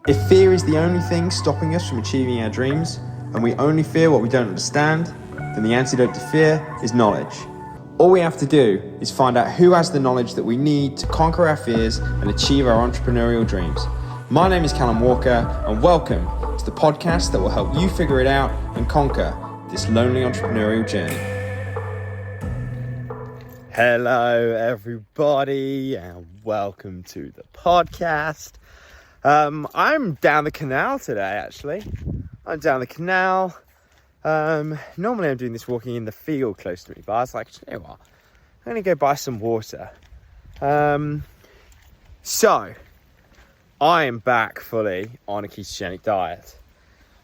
If fear is the only thing stopping us from achieving our dreams, and we only fear what we don't understand, then the antidote to fear is knowledge. All we have to do is find out who has the knowledge that we need to conquer our fears and achieve our entrepreneurial dreams. My name is Callum Walker, and welcome to the podcast that will help you figure it out and conquer this lonely entrepreneurial journey. Hello everybody and welcome to the podcast. I'm down the canal today actually. I'm down the canal. Normally I'm doing this walking in the field close to me, but I was like, you know what? I'm going to go buy some water. So I am back fully on a ketogenic diet.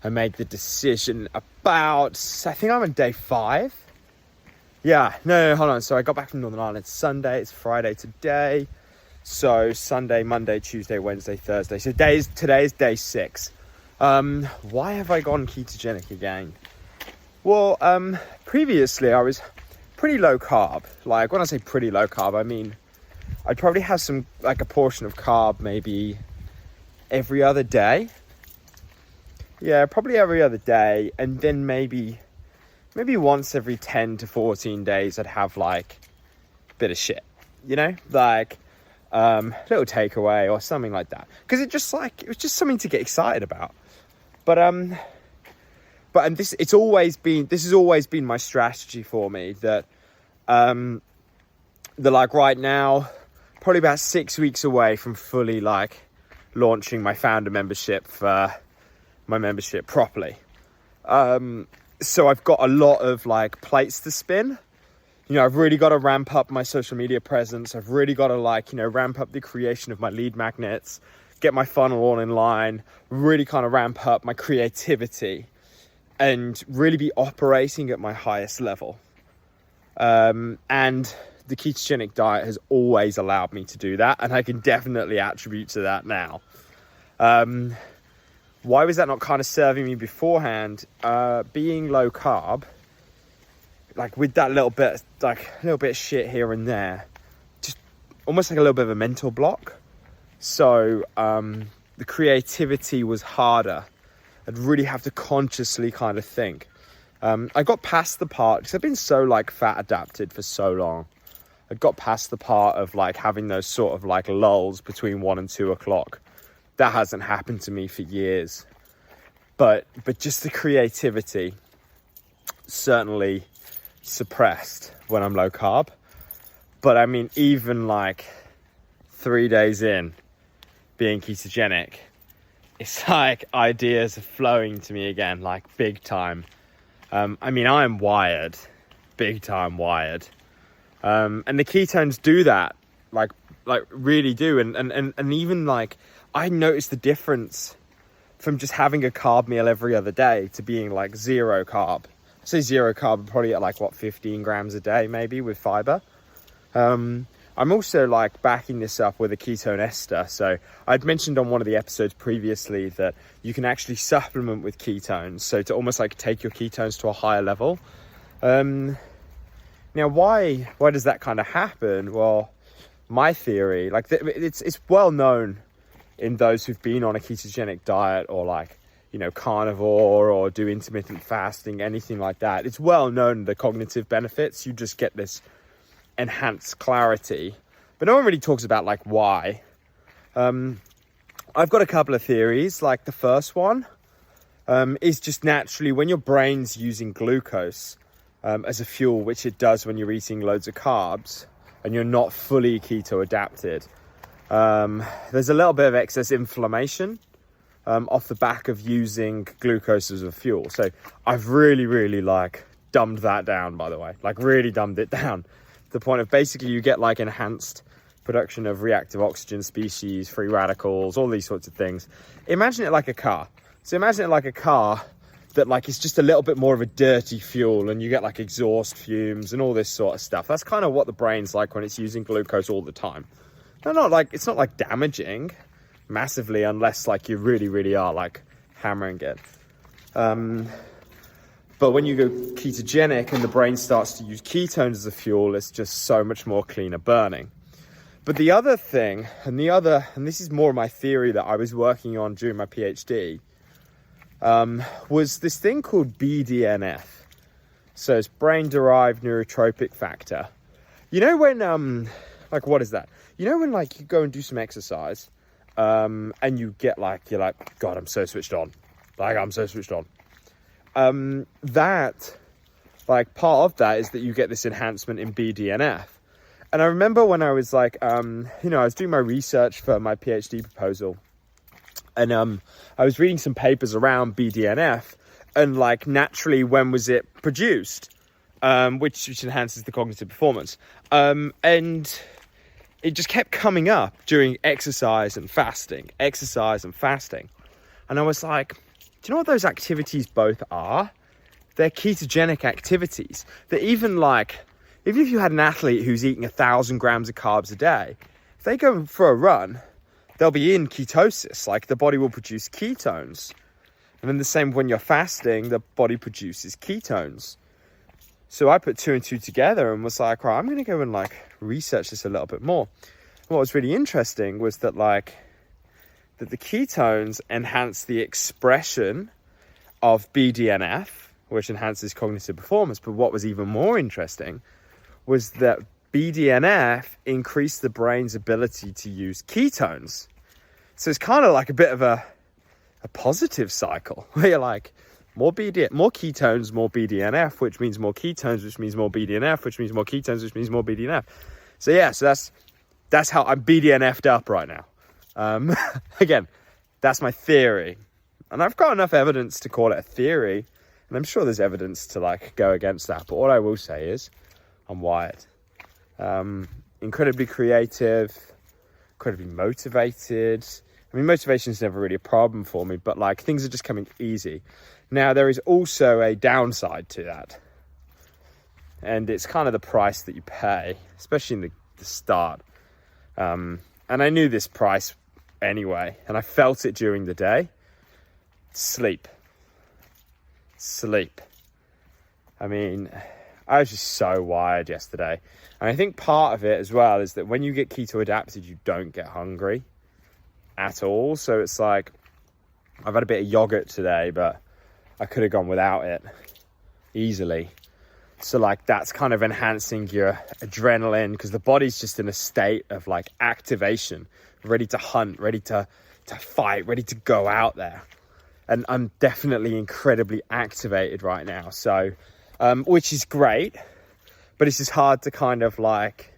I made the decision about, I think I'm on day 5. Yeah, no, hold on. So I got back from Northern Ireland. It's Sunday, it's Friday today. So Sunday, Monday, Tuesday, Wednesday, Thursday. So today is day 6. Why have I gone ketogenic again? Well, previously I was pretty low carb. Like when I say pretty low carb, I mean, I'd probably have some, like a portion of carb maybe every other day. Yeah, probably every other day. And then maybe once every 10 to 14 days, I'd have like a bit of shit, you know, like little takeaway or something like that. Because it was just something to get excited about. But this has always been my strategy for me that like right now, probably about 6 weeks away from fully like launching my founder membership for my membership properly. So I've got a lot of like plates to spin. You know, I've really got to ramp up my social media presence. I've really got to like, you know, ramp up the creation of my lead magnets, get my funnel all in line, really kind of ramp up my creativity and really be operating at my highest level. And the ketogenic diet has always allowed me to do that. And I can definitely attribute to that now. Why was that not kind of serving me beforehand? Being low carb, like with that little bit of shit here and there, just almost like a little bit of a mental block. So the creativity was harder. I'd really have to consciously kind of think. I got past the part, because I've been so like fat adapted for so long. I got past the part of like having those sort of like lulls between 1 and 2 o'clock. That hasn't happened to me for years, but just the creativity certainly suppressed when I'm low carb. But I mean, even like 3 days in being ketogenic, it's like ideas are flowing to me again, like big time. I mean, I am wired, big time wired. And the ketones do that, like really do. And even like, I noticed the difference from just having a carb meal every other day to being like zero carb. I say zero carb, probably at like 15 grams a day, maybe with fiber. I'm also like backing this up with a ketone ester. So I'd mentioned on one of the episodes previously that you can actually supplement with ketones. So to almost like take your ketones to a higher level. Now, why does that kind of happen? Well, my theory, like it's well known in those who've been on a ketogenic diet or like, you know, carnivore or do intermittent fasting, anything like that. It's well known the cognitive benefits. You just get this enhanced clarity, but no one really talks about like why. I've got a couple of theories. Like the first one is just naturally when your brain's using glucose as a fuel, which it does when you're eating loads of carbs and you're not fully keto adapted. There's a little bit of excess inflammation off the back of using glucose as a fuel. So I've really like dumbed that down, by the way, like really dumbed it down to the point of basically you get like enhanced production of reactive oxygen species, free radicals, all these sorts of things. Imagine it like a car. So imagine it like a car that like is just a little bit more of a dirty fuel and you get like exhaust fumes and all this sort of stuff. That's kind of what the brain's like when it's using glucose all the time. It's not like damaging massively unless like you really are like hammering it. But when you go ketogenic and the brain starts to use ketones as a fuel, it's just so much more cleaner burning. But the other thing, and this is more of my theory that I was working on during my PhD, was this thing called BDNF. So it's brain-derived neurotropic factor. You know when, like, what is that? You know when, like, you go and do some exercise, and you get, like, you're like, God, I'm so switched on. Like, I'm so switched on. That, like, part of that is that you get this enhancement in BDNF. And I remember when I was, like, I was doing my research for my PhD proposal, and I was reading some papers around BDNF, and, like, naturally, when was it produced? Which enhances the cognitive performance. And it just kept coming up during exercise and fasting. And I was like, do you know what those activities both are? They're ketogenic activities. That even if you had an athlete who's eating 1,000 grams of carbs a day, if they go for a run, they'll be in ketosis. Like, the body will produce ketones. And then the same when you're fasting, the body produces ketones. So I put 2 and 2 together and was like, right, I'm going to go and, like, research this a little bit more. And what was really interesting was that, like, that the ketones enhance the expression of BDNF, which enhances cognitive performance. But what was even more interesting was that BDNF increased the brain's ability to use ketones. So it's kind of like a bit of a positive cycle where you're like, more ketones, more BDNF, which means more ketones, which means more BDNF, which means more ketones, which means more BDNF. So yeah, so that's how I'm BDNF'd up right now. Again, that's my theory. And I've got enough evidence to call it a theory. And I'm sure there's evidence to, like, go against that. But what I will say is I'm wired. Incredibly creative, incredibly motivated. I mean, motivation is never really a problem for me, but, like, things are just coming easy. Now, there is also a downside to that. And it's kind of the price that you pay, especially in the start. And I knew this price anyway, and I felt it during the day. Sleep. I mean, I was just so wired yesterday. And I think part of it as well is that when you get keto adapted, you don't get hungry at all. So it's like, I've had a bit of yogurt today, but I could have gone without it easily. So, like, that's kind of enhancing your adrenaline because the body's just in a state of, like, activation, ready to hunt, ready to fight, ready to go out there. And I'm definitely incredibly activated right now. So, which is great, but it's just hard to kind of, like,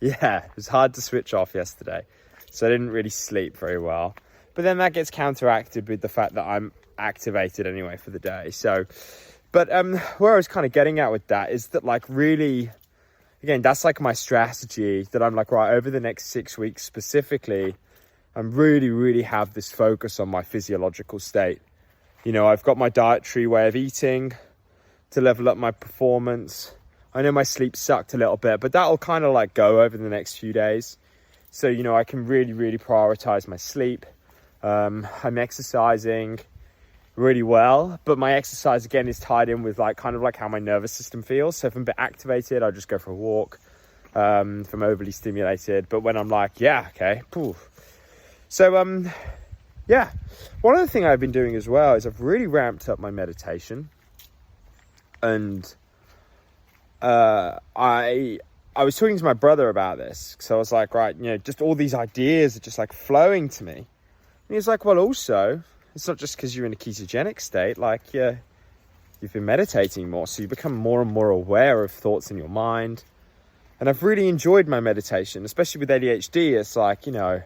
it was hard to switch off yesterday. So I didn't really sleep very well. But then that gets counteracted with the fact that I'm activated anyway for the day. So, but where I was kind of getting at with that is that, like, really, again, that's like my strategy that I'm like, right, over the next 6 weeks specifically, I'm really have this focus on my physiological state. You know, I've got my dietary way of eating to level up my performance. I know my sleep sucked a little bit, but that'll kind of, like, go over the next few days. So, you know, I can really prioritize my sleep. I'm exercising really well, but my exercise, again, is tied in with, like, kind of like how my nervous system feels. So if I'm a bit activated, I'll just go for a walk. If I'm overly stimulated, but when I'm like, yeah, okay, poof. So, yeah, one other thing I've been doing as well is I've really ramped up my meditation. And I was talking to my brother about this. So I was like, right, you know, just all these ideas are just, like, flowing to me. And he's like, well, also, it's not just because you're in a ketogenic state, like, you've been meditating more, so you become more and more aware of thoughts in your mind. And I've really enjoyed my meditation, especially with ADHD. It's like, you know,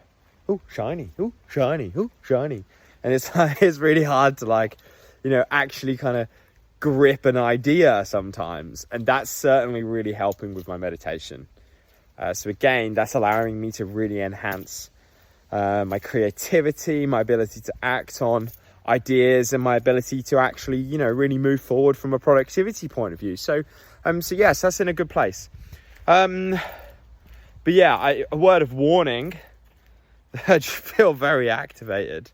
oh, shiny, oh, shiny, oh, shiny. And it's like, it's really hard to, like, you know, actually kind of grip an idea sometimes. And that's certainly really helping with my meditation. So again, that's allowing me to really enhance my creativity, my ability to act on ideas, and my ability to actually, you know, really move forward from a productivity point of view. So yes, that's in a good place. But yeah, a word of warning, I just feel very activated.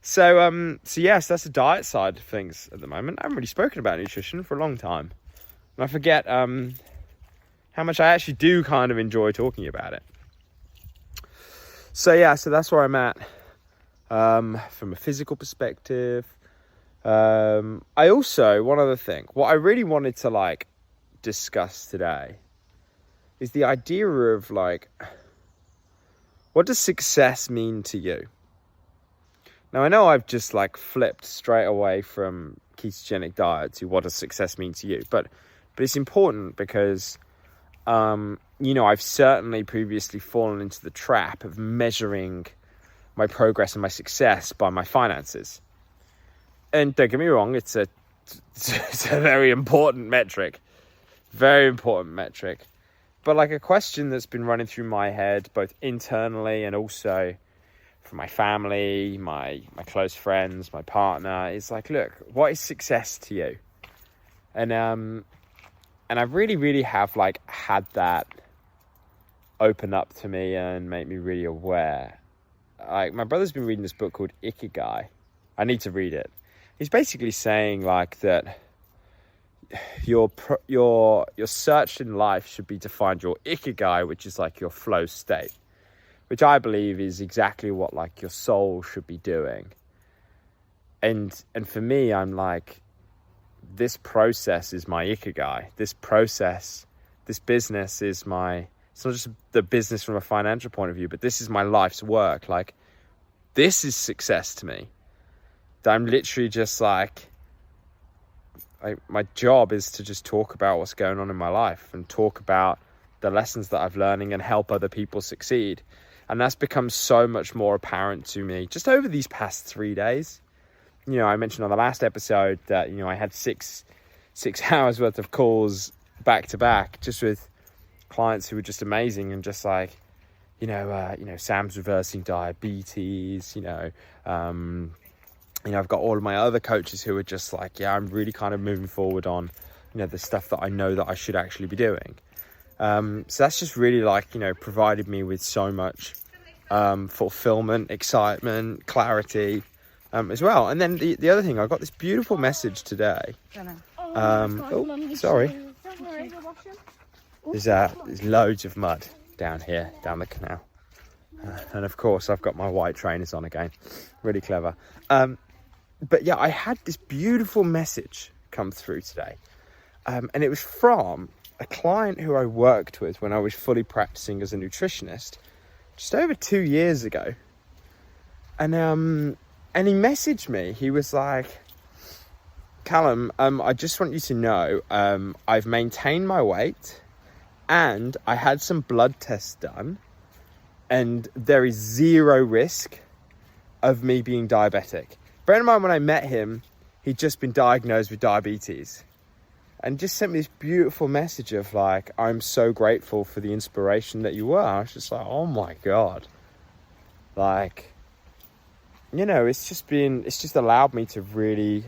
So yes, that's the diet side of things at the moment. I haven't really spoken about nutrition for a long time. And I forget how much I actually do kind of enjoy talking about it. So that's where I'm at from a physical perspective. I also, one other thing, what I really wanted to like discuss today is the idea of like, what does success mean to you? Now I know I've just like flipped straight away from ketogenic diet to what does success mean to you, but it's important because I've certainly previously fallen into the trap of measuring my progress and my success by my finances. And don't get me wrong, it's a very important metric. Very important metric. But like a question that's been running through my head, both internally and also from my family, my close friends, my partner, is like, look, what is success to you? And I really, really have like had that open up to me and make me really aware. Like my brother's been reading this book called Ikigai. I need to read it. He's basically saying like that your search in life should be to find your Ikigai, which is like your flow state, which I believe is exactly what like your soul should be doing. And for me, I'm like, this process is my Ikigai. This process, this business is it's not just the business from a financial point of view, but this is my life's work. Like, this is success to me. That I'm literally just like my job is to just talk about what's going on in my life and talk about the lessons that I've learning and help other people succeed. And that's become so much more apparent to me just over these past 3 days. I mentioned on the last episode that, I had six hours worth of calls back to back just with clients who were just amazing and just like, Sam's reversing diabetes, I've got all of my other coaches who are just like, I'm really kind of moving forward on, the stuff that I know that I should actually be doing. So that's just really like, provided me with so much fulfillment, excitement, clarity as well. And then the other thing, I got this beautiful message today. Sorry. There's loads of mud down here, down the canal. And of course, I've got my white trainers on again. Really clever. But yeah, I had this beautiful message come through today. And it was from a client who I worked with when I was fully practicing as a nutritionist just over 2 years ago. And he messaged me. He was like, Callum, I just want you to know, I've maintained my weight and I had some blood tests done and there is zero risk of me being diabetic. Bear in mind, when I met him, he'd just been diagnosed with diabetes and just sent me this beautiful message of like, I'm so grateful for the inspiration that you were. I was just like, oh my God. Like, it's just allowed me to really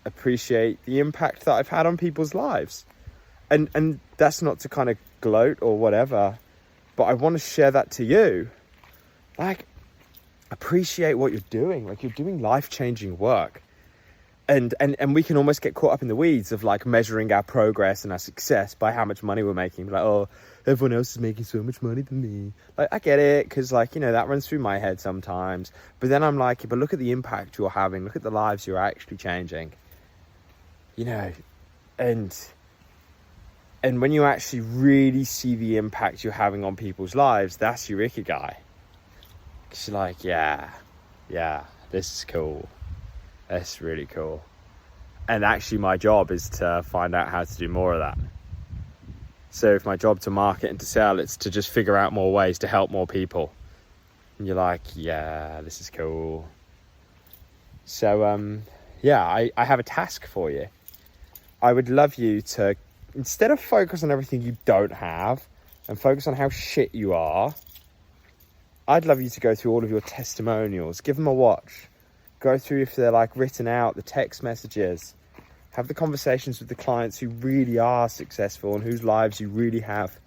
appreciate the impact that I've had on people's lives. And that's not to kind of gloat or whatever, but I want to share that to you. Like, appreciate what you're doing. Like, you're doing life-changing work. And we can almost get caught up in the weeds of like measuring our progress and our success by how much money we're making. Like, oh, everyone else is making so much money than me. Like, I get it, because like, that runs through my head sometimes. But then I'm like, but look at the impact you're having. Look at the lives you're actually changing. And when you actually really see the impact you're having on people's lives, that's your Ikigai. Because you're like, yeah, this is cool. That's really cool. And actually my job is to find out how to do more of that. So if my job to market and to sell, it's to just figure out more ways to help more people. And you're like, yeah, this is cool. So, I have a task for you. I would love you to, instead of focus on everything you don't have and focus on how shit you are, I'd love you to go through all of your testimonials, give them a watch. Go through, if they're like written out, the text messages. Have the conversations with the clients who really are successful and whose lives you really have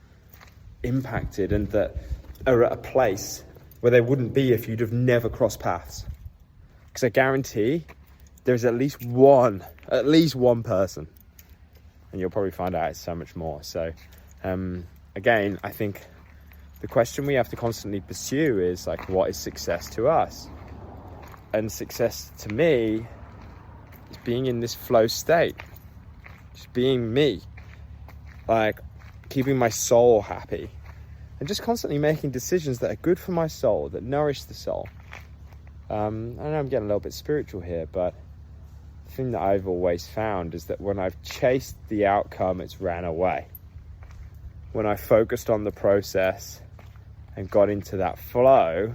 impacted and that are at a place where they wouldn't be if you'd have never crossed paths. Because I guarantee there's at least one person. And you'll probably find out it's so much more. So, again, I think The question we have to constantly pursue is like, what is success to us? And success to me is being in this flow state, just being me, like keeping my soul happy, and just constantly making decisions that are good for my soul, that nourish the soul. I know I'm getting a little bit spiritual here, but the thing that I've always found is that when I've chased the outcome, it's ran away. When I focused on the process and got into that flow,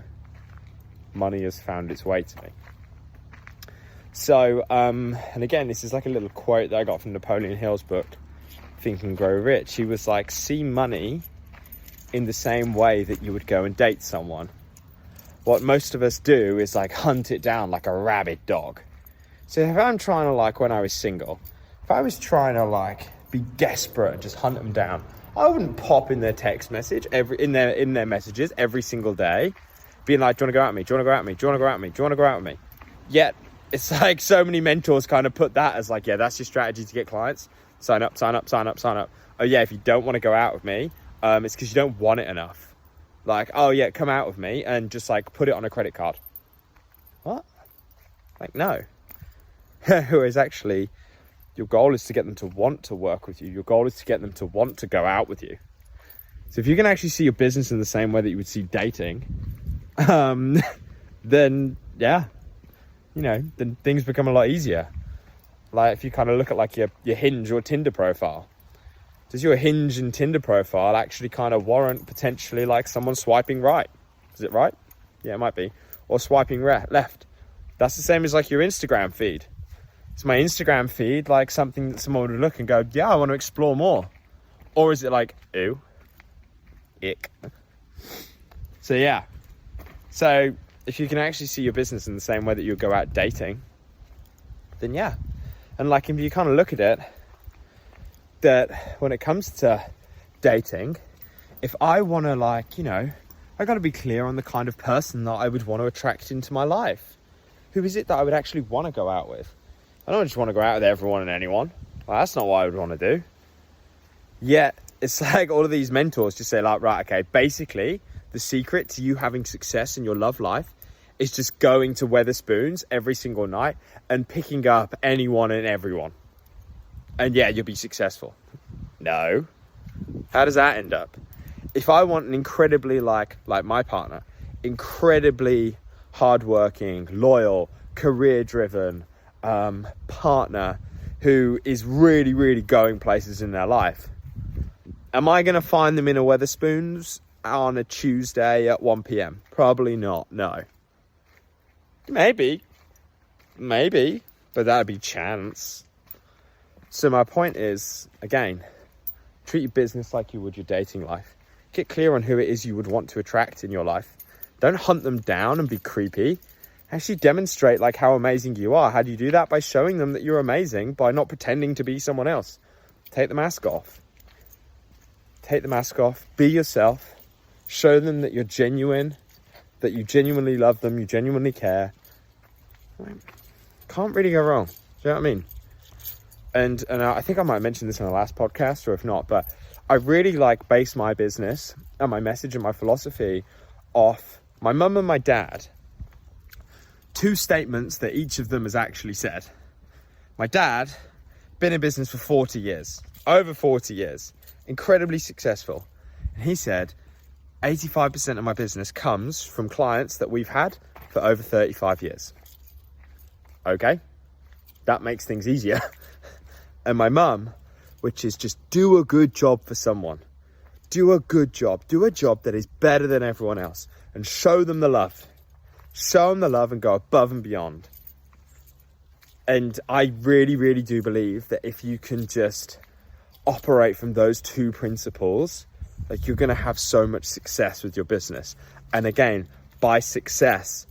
money has found its way to me. So, and again, this is like a little quote that I got from Napoleon Hill's book, Think and Grow Rich. He was like, see money in the same way that you would go and date someone. What most of us do is like hunt it down like a rabid dog. So if I'm trying to, like, when I was single, if I was trying to like be desperate and just hunt them down, I wouldn't pop in their text message in their messages every single day, being like, do you want to go out with me? Do you want to go out with me? Do you want to go out with me? Do you want to go out with me? Yet it's like so many mentors kind of put that as like, yeah, that's your strategy to get clients. Sign up, sign up, sign up, sign up. Oh yeah, if you don't want to go out with me, it's because you don't want it enough. Like, oh yeah, come out with me and just like put it on a credit card. What? Like, no. Whereas actually, your goal is to get them to want to work with you. Your goal is to get them to want to go out with you. So if you can actually see your business in the same way that you would see dating, then yeah, then things become a lot easier. Like if you kind of look at like your Hinge or Tinder profile, does your Hinge and Tinder profile actually kind of warrant potentially like someone swiping right? Is it right? Yeah, it might be. Or swiping left. That's the same as like your Instagram feed. Is my Instagram feed like something that someone would look and go, yeah, I want to explore more? Or is it like, ew, ick? So yeah. So if you can actually see your business in the same way that you go out dating, then yeah. And like if you kind of look at it, that when it comes to dating, if I want to like, I got to be clear on the kind of person that I would want to attract into my life. Who is it that I would actually want to go out with? I don't just want to go out with everyone and anyone. Well, that's not what I would want to do. Yet it's like all of these mentors just say like, right, okay, basically the secret to you having success in your love life is just going to Wetherspoons every single night and picking up anyone and everyone. And yeah, you'll be successful. No. How does that end up? If I want an incredibly, like my partner, incredibly hardworking, loyal, career-driven partner who is really, really going places in their life, am I going to find them in a Wetherspoons on a Tuesday at 1 p.m? Probably not, no. Maybe, but that'd be chance. So my point is, again, treat your business like you would your dating life. Get clear on who it is you would want to attract in your life. Don't hunt them down and be creepy. Actually demonstrate like how amazing you are. How do you do that? By showing them that you're amazing, by not pretending to be someone else. Take the mask off. Take the mask off. Be yourself. Show them that you're genuine, that you genuinely love them, you genuinely care. Can't really go wrong. Do you know what I mean? And I think I might mention this in the last podcast, or if not, but I really like base my business and my message and my philosophy off my mum and my dad. Two statements that each of them has actually said. My dad, been in business for 40 years, over 40 years, incredibly successful. And he said, 85% of my business comes from clients that we've had for over 35 years. Okay, that makes things easier. And my mum, which is just do a good job for someone. Do a good job. Do a job that is better than everyone else and show them the love. Show them the love and go above and beyond. And I really, really do believe that if you can just operate from those two principles, like you're going to have so much success with your business. And again, by success,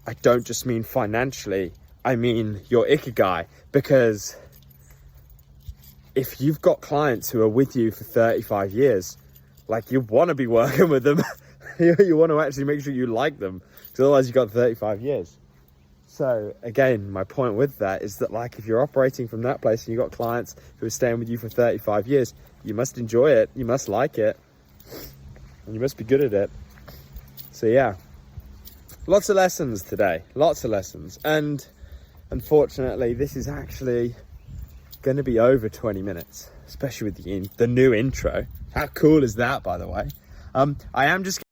I don't just mean financially, I mean your ikigai, because if you've got clients who are with you for 35 years, like you want to be working with them. You want to actually make sure you like them, because otherwise you've got 35 years. So again, my point with that is that like if you're operating from that place and you've got clients who are staying with you for 35 years, you must enjoy it. You must like it. and you must be good at it. So yeah, lots of lessons today, lots of lessons. And unfortunately, this is actually going to be over 20 minutes, especially with the new intro. How cool is that, by the way? I am just